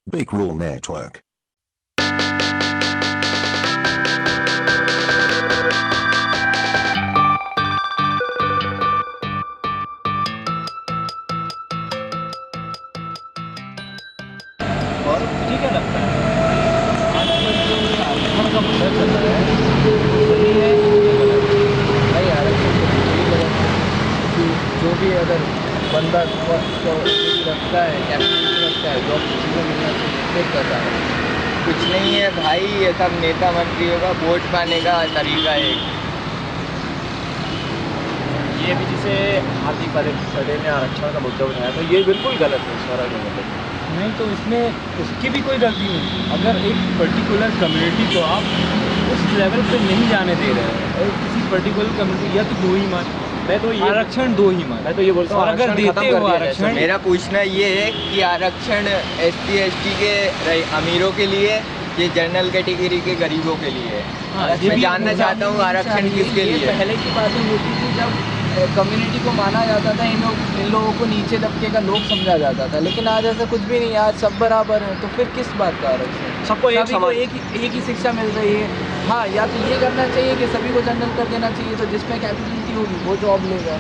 Big Rule Network. और मुझे क्या लगता है आजकल जो आरक्षण का मुद्दा चल रहा है वो सही है या गलत है? भाई आरक्षण तो बिल्कुल ही गलत है कि जो भी अगर बंदा को रखता है कैपेबिलिटी रखता है जॉब किसी को मिलना चाहिए फिर करता है। कुछ नहीं है भाई, ये सब नेता मंत्रियों का वोट पाने का तरीका है। ये भी जिसे हाथी पटेल ने आरक्षण का मुद्दा उठाया तो ये बिल्कुल गलत है सारा जो मतलब नहीं, तो इसमें उसकी भी कोई गलती नहीं। अगर एक पर्टिकुलर कम्युनिटी को आप उस लेवल पे नहीं जाने दे रहे हैं और किसी पर्टिकुलर कम्युनिटी या तो दो ही मान, मैं तो ये आरक्षण दो ही मान, मैं तो ये बोलता हूँ और अगर देते हो आरक्षण, मेरा पूछना ये है कि आरक्षण SC ST के अमीरों के लिए, ये जनरल कैटेगरी के गरीबों के लिए हाँ, है। ये मैं भी जानना चाहता हूँ आरक्षण किसके लिए है? पहले की बातें होती थी जब कम्युनिटी को माना जाता था, इन लोगों को नीचे तबके का लोग समझा जाता था, लेकिन आज ऐसा कुछ भी नहीं है। आज सब बराबर हैं, तो फिर किस बात का आरक्षण? सबको एक सभी को एक ही शिक्षा मिल रही है। हाँ, या तो ये करना चाहिए कि सभी को जनरल कर देना चाहिए, तो जिसमें कैपेबिलिटी होगी वो जॉब लेगा।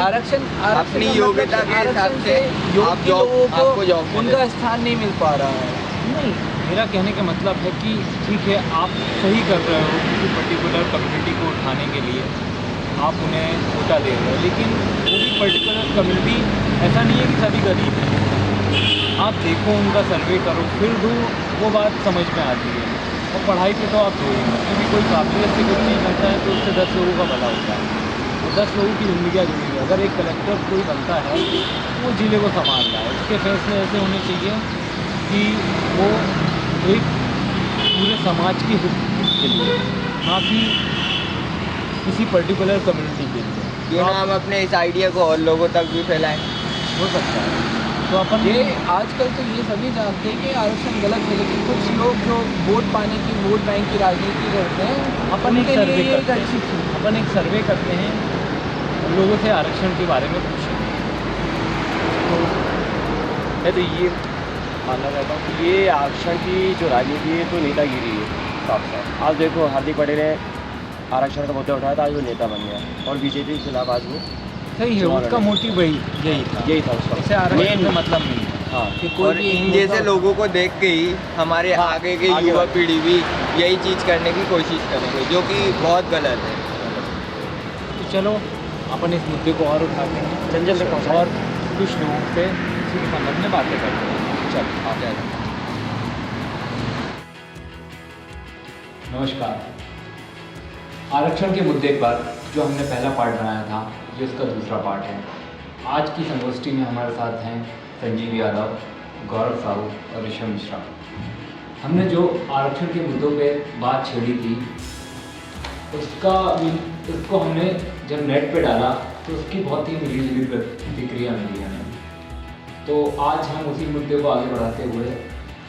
आरक्षण अपनी योग्यता के हिसाब से आप लोगों आपको को जॉब उनका स्थान नहीं मिल पा रहा है। नहीं, मेरा कहने का मतलब है कि ठीक है, आप सही कर रहे हो किसी पर्टिकुलर कम्युनिटी को उठाने के लिए आप उन्हें कोटा दे रहे हो, लेकिन वो भी पर्टिकुलर कम्युनिटी ऐसा नहीं है कि सभी गरीब हैं। आप देखो, उनका सर्वे करो, फिर दो, वो बात समझ में आती है। और पढ़ाई पे तो आप दो ही, क्योंकि कोई काबिलियत से कुछ नहीं करता है तो उससे 10 लोगों का भला होता है, तो 10 लोगों की ज़िंदगियाँ जुड़ी हुई है। अगर एक कलेक्टर कोई बनता है वो ज़िले को संभाल रहा है, उसके फैसले ऐसे होने चाहिए कि वो एक पूरे समाज के हित के लिए, ना कि किसी पर्टिकुलर कम्युनिटी के लिए। क्यों ना हम अपने इस आइडिया को और लोगों तक भी फैलाएं। हो सकता है, तो अपन ये आजकल तो ये सभी जानते हैं कि आरक्षण गलत है, लेकिन कुछ लोग जो वोट पाने की, वोट बैंक की राजनीति करते हैं, अपन एक उनके सर्वे लिए ये एक करते अच्छी हैं, चीज़ है। अपन एक सर्वे करते हैं और लोगों से आरक्षण के बारे में पूछें। तो मैं तो ये मानना चाहता हूँ कि ये आरक्षण की जो राजनीति है तो नेतागिरी है साफ साफ। आज देखो, हार्दिक पटेल ने आरक्षण का मुद्दा उठाया था, आज वो नेता बन गया और बीजेपी के खिलाफ आज वो सही है, उसका मोटिव यही था उसका। उससे आरक्षण में मतलब नहीं है। हाँ, कि कोई और भी इन एक जैसे मुद्दा- लोगों को देख के ही हमारे हाँ, आगे के आगे युवा बढ़े। पीढ़ी भी यही चीज़ करने की कोशिश करेंगे, जो कि बहुत गलत है। तो चलो अपन इस मुद्दे को और उठाते हैं, जन जन तक और कुछ लोगों से इसी के संबंध में बातें करते हैं। चल आते हैं। नमस्कार। आरक्षण के मुद्दे पर जो हमने पहला पार्ट बनाया था, ये उसका दूसरा पार्ट है। आज की संगोष्ठी में हमारे साथ हैं संजीव यादव, गौरव साहू और ऋषभ मिश्रा। हमने जो आरक्षण के मुद्दों पे बात छेड़ी थी, उसको हमने जब नेट पे डाला तो उसकी बहुत ही मिली प्रतिक्रिया मिली हमें। तो आज हम उसी मुद्दे को आगे बढ़ाते हुए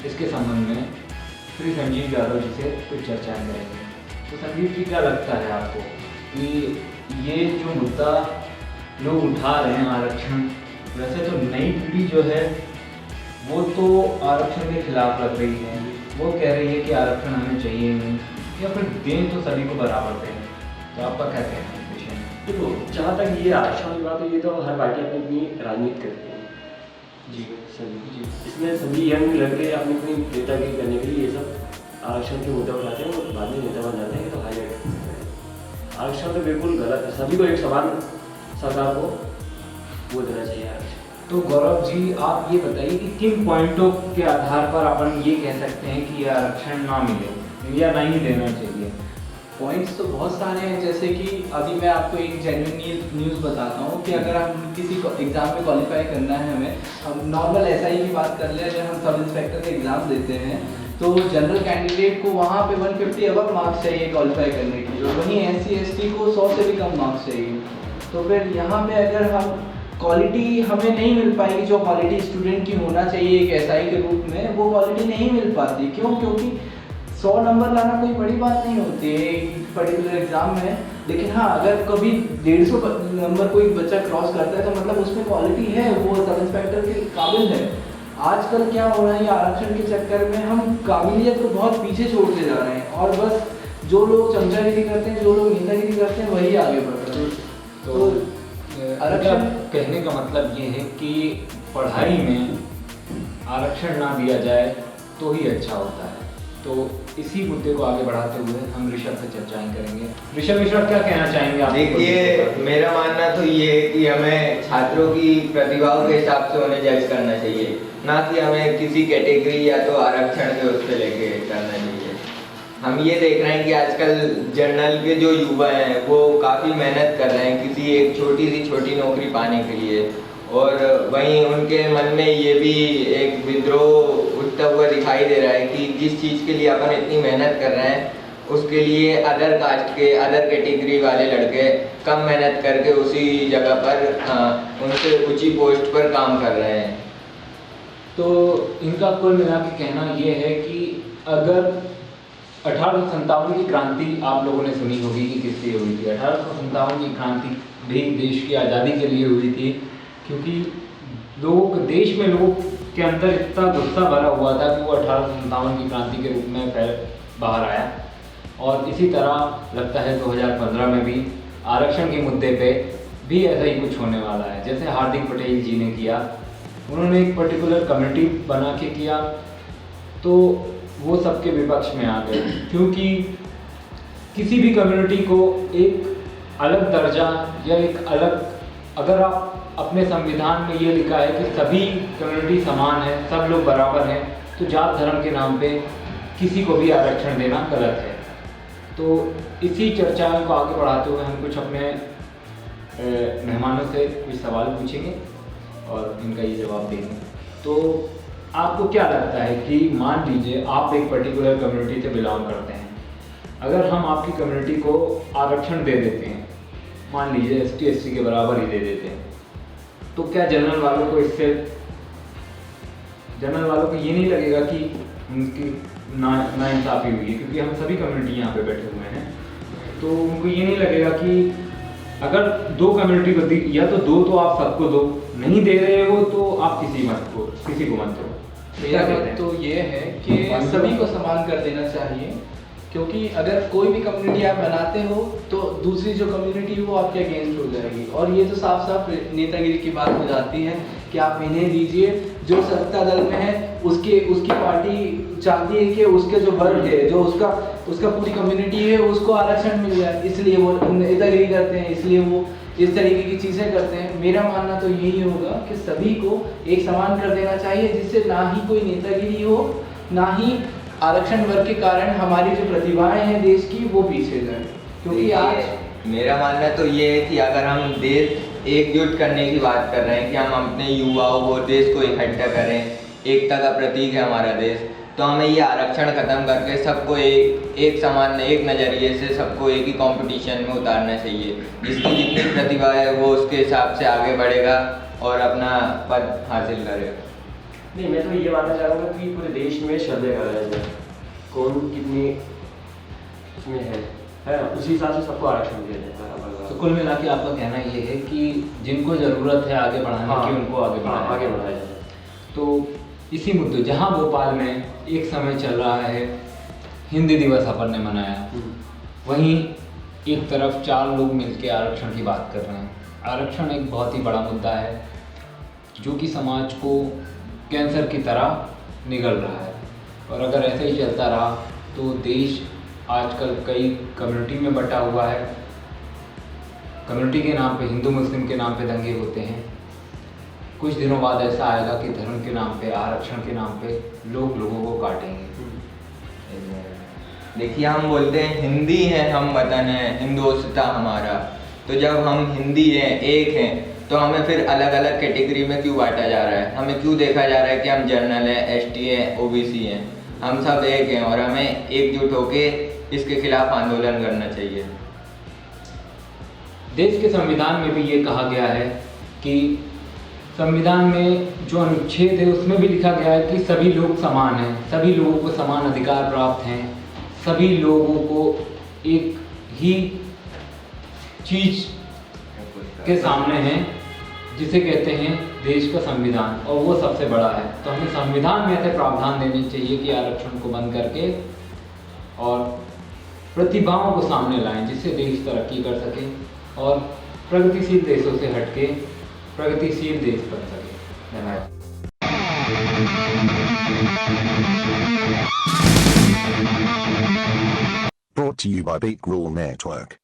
इसके संबंध में श्री संजीव यादव जी से कुछ चर्चाएं करेंगे। तो संजीव जी, क्या लगता है आपको कि ये जो मुद्दा लोग उठा रहे हैं आरक्षण, वैसे तो नई पीढ़ी जो है वो तो आरक्षण के खिलाफ लग रही है, वो कह रही है कि आरक्षण हमें चाहिए नहीं, या फिर दें तो सभी को बराबर दें। तो आपका क्या कहना है इस विषय में? देखो, जहाँ तक ये आरक्षण की बात है, ये तो हर पार्टी अपनी अपनी राजनीति करती है जी सभी जी। इसमें सभी यंग लड़के अपनी अपनी नेतागिरी करने के लिए ये सब आरक्षण के मुद्दा उठाते हैं और बाद में नेता बन जाते हैं। तो हाईलाइट करते हैं आरक्षण तो बिल्कुल गलत है, सभी को एक समान सरकार को वो देना चाहिए आरक्षण। तो गौरव जी, आप ये बताइए कि किन पॉइंटों के आधार पर अपन ये कह सकते हैं कि ये आरक्षण ना मिले या नहीं देना चाहिए? पॉइंट्स तो बहुत सारे हैं, जैसे कि अभी मैं आपको एक जेन्युइन न्यूज़ बताता हूँ कि अगर हम किसी को एग्ज़ाम में क्वालिफाई करना है, हमें हम नॉर्मल SI की बात कर ले, अगर हम सब इंस्पेक्टर का एग्ज़ाम देते हैं तो जनरल कैंडिडेट को वहाँ पे 150 अबव मार्क्स चाहिए क्वालिफाई करने के लिए, वहीं SC ST को 100 से भी कम मार्क्स चाहिए। तो फिर यहाँ पे अगर हम क्वालिटी हमें नहीं मिल पाएगी, जो क्वालिटी स्टूडेंट की होना चाहिए एक SI के रूप में, वो क्वालिटी नहीं मिल पाती। क्यों? क्योंकि 100 नंबर लाना कोई बड़ी बात नहीं होती है एक पर्टिकुलर एग्जाम में, लेकिन हाँ, अगर कभी 150 नंबर कोई बच्चा क्रॉस करता है तो मतलब उसमें क्वालिटी है, वो सब इंस्पेक्टर के काबिल है। आजकल क्या हो रहा है, ये आरक्षण के चक्कर में हम काबिलियत को बहुत पीछे छोड़ते जा रहे हैं और बस जो लोग चमचागिरी करते हैं, जो लोग नेतागिरी करते हैं, वही आगे बढ़ रहे हैं। तो आरक्षण कहने का मतलब ये है कि पढ़ाई में आरक्षण ना दिया जाए तो ही अच्छा होता है। तो इसी मुद्दे को आगे बढ़ाते हुए हम ऋषभ से चर्चाएं करेंगे। ऋषभ क्या कहना चाहेंगे आप? देखिए, मेरा मानना तो ये है कि हमें छात्रों की प्रतिभाओं के हिसाब से उन्हें जज करना चाहिए, ना कि हमें किसी कैटेगरी या तो आरक्षण के उससे लेके करना चाहिए। हम ये देख रहे हैं कि आजकल जनरल के जो युवा हैं वो काफ़ी मेहनत कर रहे हैं किसी एक छोटी नौकरी पाने के लिए, और वहीं उनके मन में ये भी एक विद्रोह उठता हुआ दिखाई दे रहा है कि जिस चीज़ के लिए अपन इतनी मेहनत कर रहे हैं उसके लिए अदर कास्ट के, अदर कैटेगरी वाले लड़के कम मेहनत करके उसी जगह पर उनसे ऊंची पोस्ट पर काम कर रहे हैं। तो इनका कुल मिला के कहना ये है कि अगर 1857 की क्रांति आप लोगों ने सुनी होगी कि किस लिए हुई थी। 1857 की क्रांति भी देश की आज़ादी के लिए हुई थी, क्योंकि देश में लोगों के अंदर इतना गुस्सा भरा हुआ था कि वो 1857 की क्रांति के रूप में बाहर आया। और इसी तरह लगता है 2015 में भी आरक्षण के मुद्दे पे भी ऐसा ही कुछ होने वाला है। जैसे हार्दिक पटेल जी ने किया, उन्होंने एक पर्टिकुलर कमेटी बना के किया तो वो सबके विपक्ष में आ गए, क्योंकि किसी भी कम्युनिटी को एक अलग दर्जा या एक अलग, अगर आप अपने संविधान में ये लिखा है कि सभी कम्युनिटी समान है, सब लोग बराबर हैं, तो जात धर्म के नाम पे किसी को भी आरक्षण देना गलत है। तो इसी चर्चा को आगे बढ़ाते हुए हम कुछ अपने मेहमानों से कुछ सवाल पूछेंगे और इनका ये जवाब देंगे। तो आपको क्या लगता है कि मान लीजिए आप एक पर्टिकुलर कम्युनिटी से बिलोंग करते हैं, अगर हम आपकी कम्युनिटी को आरक्षण दे देते हैं, मान लीजिए ST SC के बराबर ही दे देते हैं, तो क्या जनरल वालों को ये नहीं लगेगा कि उनकी नाइंसाफ़ी हुई है? क्योंकि हम सभी कम्युनिटी यहाँ पे बैठे हुए हैं, तो उनको ये नहीं लगेगा कि अगर 2 कम्युनिटी को या तो 2 तो आप सबको दो, नहीं दे रहे हो तो आप किसी को मत दो। मेरा मत तो ये है कि सभी को समान कर देना चाहिए, क्योंकि अगर कोई भी कम्युनिटी आप बनाते हो तो दूसरी जो कम्युनिटी है वो आपके अगेंस्ट हो जाएगी। और ये तो साफ साफ नेतागिरी की बात हो जाती है कि आप इन्हें दीजिए, जो सत्ता दल में है उसकी पार्टी चाहती है कि उसके जो वर्ग है, जो उसका पूरी कम्युनिटी है, उसको आरक्षण मिल जाए, इसलिए वो नेतागिरी करते हैं, इसलिए वो इस तरीके की चीज़ें करते हैं। मेरा मानना तो यही होगा कि सभी को एक समान कर देना चाहिए, जिससे ना ही कोई नेतागिरी हो, ना ही आरक्षण वर्ग के कारण हमारी जो प्रतिभाएं हैं देश की वो पीछे जाए। क्योंकि आज मेरा मानना तो ये है कि अगर हम देश एकजुट करने की बात कर रहे हैं कि हम अपने युवाओं को, देश को इकट्ठा करें, एकता का प्रतीक है हमारा देश, तो हमें ये आरक्षण खत्म करके सबको एक समान, एक नज़रिए से सबको एक ही कंपटीशन में उतारना चाहिए। जिसकी जितनी प्रतिभा है वो उसके हिसाब से आगे बढ़ेगा और अपना पद हासिल करेगा। नहीं, मैं तो ये मानना चाह रहा हूँ कि पूरे देश में सर्वे कराया जाए, कौन कितनी उसमें है ना, उसी हिसाब से सबको आरक्षण दिया जाए बराबर। तो कुल मिला के आपका कहना ये है कि जिनको ज़रूरत है आगे बढ़ाने की, उनको आगे बढ़ाया जाए। तो इसी मुद्दे, जहाँ भोपाल में एक समय चल रहा है हिंदी दिवस अपन ने मनाया, वहीं एक तरफ 4 लोग मिलकर आरक्षण की बात कर रहे हैं। आरक्षण एक बहुत ही बड़ा मुद्दा है जो कि समाज को कैंसर की तरह निगल रहा है, और अगर ऐसे ही चलता रहा तो देश आजकल कई कम्युनिटी में बटा हुआ है। कम्युनिटी के नाम पे, हिंदू मुस्लिम के नाम पे दंगे होते हैं। कुछ दिनों बाद ऐसा आएगा कि धर्म के नाम पे, आरक्षण के नाम पे लोग लोगों को काटेंगे। देखिए, हम बोलते हैं हिंदी है हम वतन है, हिंदोस्ता हमारा, तो जब हम हिंदी हैं, एक हैं, तो हमें फिर अलग अलग कैटेगरी में क्यों बांटा जा रहा है? हमें क्यों देखा जा रहा है कि हम जनरल हैं, ST हैं, OBC हैं? हम सब एक हैं और हमें एकजुट होके इसके खिलाफ आंदोलन करना चाहिए। देश के संविधान में भी ये कहा गया है कि संविधान में जो अनुच्छेद है उसमें भी लिखा गया है कि सभी लोग समान हैं, सभी लोगों को समान अधिकार प्राप्त हैं, सभी लोगों को एक ही चीज़ के सामने हैं जिसे कहते हैं देश का संविधान, और वो सबसे बड़ा है। तो हमें संविधान में ऐसे प्रावधान देने चाहिए कि आरक्षण को बंद करके और प्रतिभाओं को सामने लाएं, जिससे देश तरक्की कर सके और प्रगतिशील देशों से हटके प्रगतिशील देश बन सके। धन्यवाद। Brought to you by Big Rule Network.